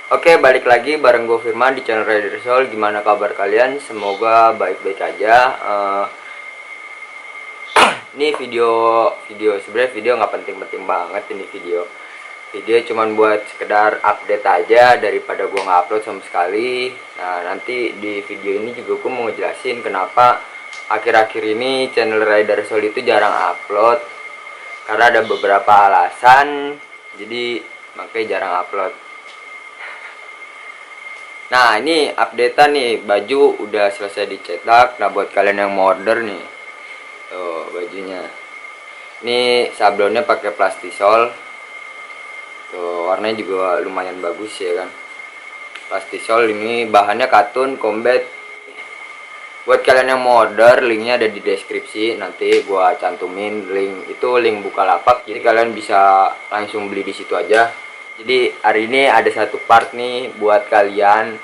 Oke, balik lagi bareng gue Firman di channel Rider Soul. Gimana kabar kalian? Semoga baik-baik aja. Ini video sebenarnya video nggak penting-penting banget ini video cuman buat sekedar update aja daripada gue nggak upload sama sekali. Nah, nanti di video ini juga gue mau ngejelasin kenapa akhir-akhir ini channel Rider Soul itu jarang upload, karena ada beberapa alasan, jadi makanya jarang upload. Nah, ini updatean nih, baju udah selesai dicetak. Nah, buat kalian yang mau order nih, tuh bajunya. Ini sablonnya pakai plastisol. Tuh, warnanya juga lumayan bagus ya kan. Plastisol ini bahannya katun combat. Buat kalian yang mau order, linknya ada di deskripsi. Nanti gua cantumin link itu, link Bukalapak. Jadi kalian bisa langsung beli di situ aja. Jadi hari ini ada satu part nih buat kalian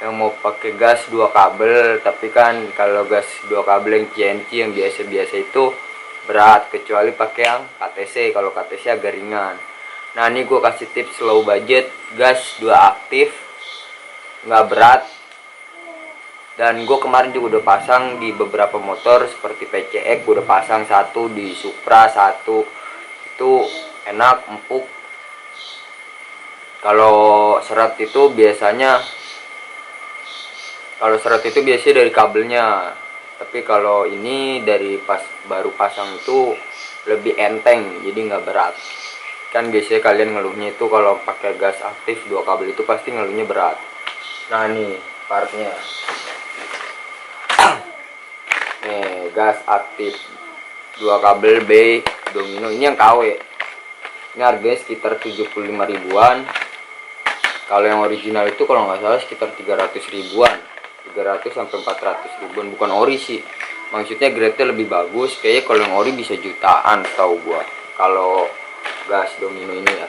yang mau pakai gas 2 kabel, tapi kan kalau gas 2 kabel yang CNC yang biasa-biasa itu berat, kecuali pakai yang KTC. Kalau KTC agak ringan. Nah, ini gue kasih tips low budget gas 2 aktif, nggak berat. Dan gue kemarin juga udah pasang di beberapa motor seperti PCX, gue udah pasang satu di Supra, satu itu enak, empuk. Kalau seret itu biasanya dari kabelnya, tapi kalau ini dari pas baru pasang itu lebih enteng, jadi nggak berat. Kan biasanya kalian ngeluhnya itu kalau pakai gas aktif 2 kabel itu pasti ngeluhnya berat. Nah, nih partnya. Nih, gas aktif 2 kabel B Domino, ini yang KW. Ini harganya sekitar 75 ribuan. Kalau yang original itu kalau nggak salah sekitar 300 ribuan, 300 sampai 400 ribuan, bukan ori sih. Maksudnya grade-nya lebih bagus. Kayaknya kalau yang ori bisa jutaan tahu gua. Kalau gas Domino ini ya.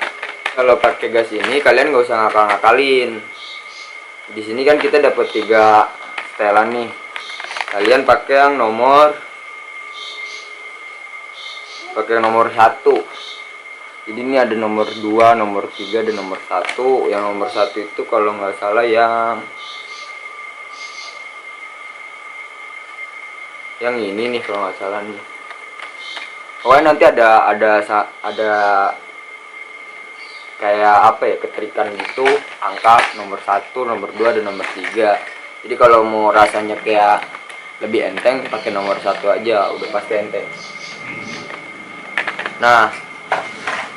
Kalau pakai gas ini kalian nggak usah ngakal-ngakalin. Di sini kan kita dapat 3 setelan nih. Kalian pakai yang nomor 1. Jadi ini ada nomor 2, nomor 3, dan nomor 1. Yang nomor 1 itu kalau nggak salah yang ini nih kalau nggak salah nih. Pokoknya nanti ada kayak apa ya, keterikan gitu, angka nomor 1, nomor 2, dan nomor 3. Jadi kalau mau rasanya kayak lebih enteng, pakai nomor 1 aja, udah pasti enteng. Nah,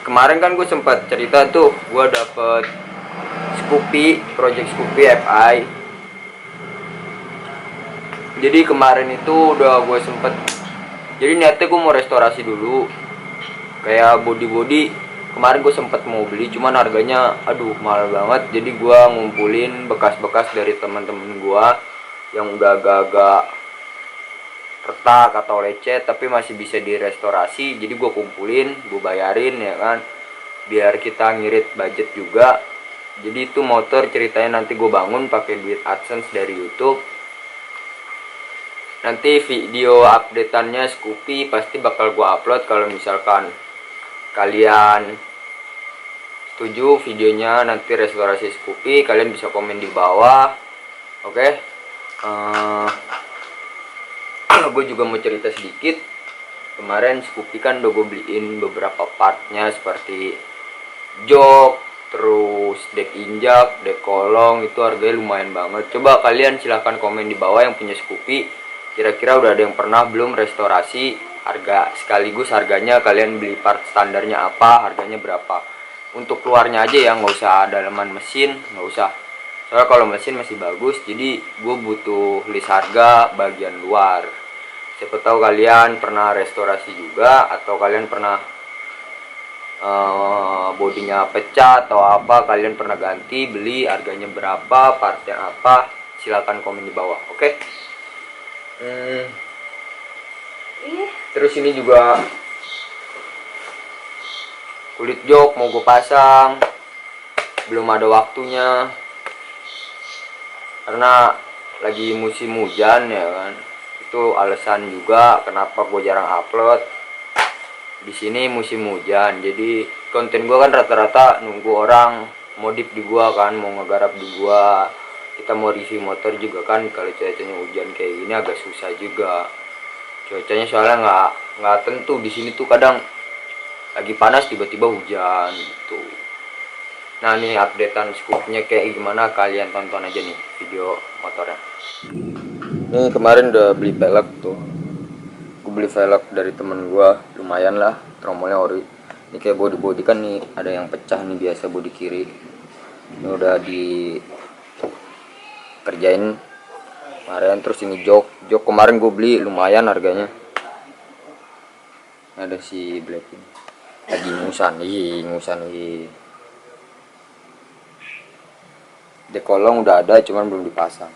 kemarin kan gue sempat cerita tuh, gue dapet Scoopy, project Scoopy FI. Jadi kemarin itu udah gue sempet, jadi niatnya gue mau restorasi dulu, kayak body kemarin gue sempet mau beli, cuman harganya aduh mahal banget. Jadi gue ngumpulin bekas-bekas dari teman-teman gue yang udah agak-agak retak atau lecet tapi masih bisa direstorasi. Jadi gue kumpulin, gue bayarin ya kan, biar kita ngirit budget juga. Jadi itu motor ceritanya nanti gue bangun pakai duit AdSense dari YouTube. Nanti video updateannya Scoopy pasti bakal gue upload. Kalau misalkan kalian setuju videonya nanti restorasi Scoopy, kalian bisa komen di bawah. Oke. Gue juga mau cerita sedikit. Kemarin Scoopy kan udah gue beliin beberapa partnya seperti jok, terus dek injak, dek kolong, itu harganya lumayan banget. Coba kalian silahkan komen di bawah yang punya Scoopy, kira-kira udah ada yang pernah belum restorasi, harga sekaligus harganya, kalian beli part standarnya apa, harganya berapa. Untuk keluarnya aja ya, nggak usah dalaman mesin, nggak usah. Soalnya kalau mesin masih bagus, jadi gue butuh list harga bagian luar. Siapa tahu kalian pernah restorasi juga, atau kalian pernah bodinya pecah atau apa, kalian pernah ganti, beli, harganya berapa, partnya apa, silakan komen di bawah. Oke. Terus ini juga kulit jok mau gue pasang, belum ada waktunya karena lagi musim hujan ya kan. Itu alasan juga kenapa gue jarang upload. Di sini musim hujan, jadi konten gue kan rata-rata nunggu orang modif di gua kan, mau ngegarap di gua, kita mau review motor juga kan. Kalau cuacanya hujan kayak gini agak susah juga cuacanya, soalnya nggak tentu. Di sini tuh kadang lagi panas tiba-tiba hujan gitu. Nah, ini updatean scoopnya kayak gimana, kalian tonton aja nih video motornya. Ini kemarin udah beli velg tuh, gue beli velg dari temen gue, lumayan lah, tromolnya ori. Ini kayak body kan nih, ada yang pecah nih, biasa body kiri. Ini udah dikerjain kemarin. Terus ini jok kemarin gue beli, lumayan harganya. Ada si black ini lagi ngusan nih. Dekolong udah ada, cuman belum dipasang.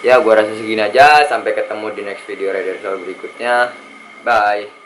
Ya, gua rasa segini aja. Sampai ketemu di next video rider berikutnya. Bye.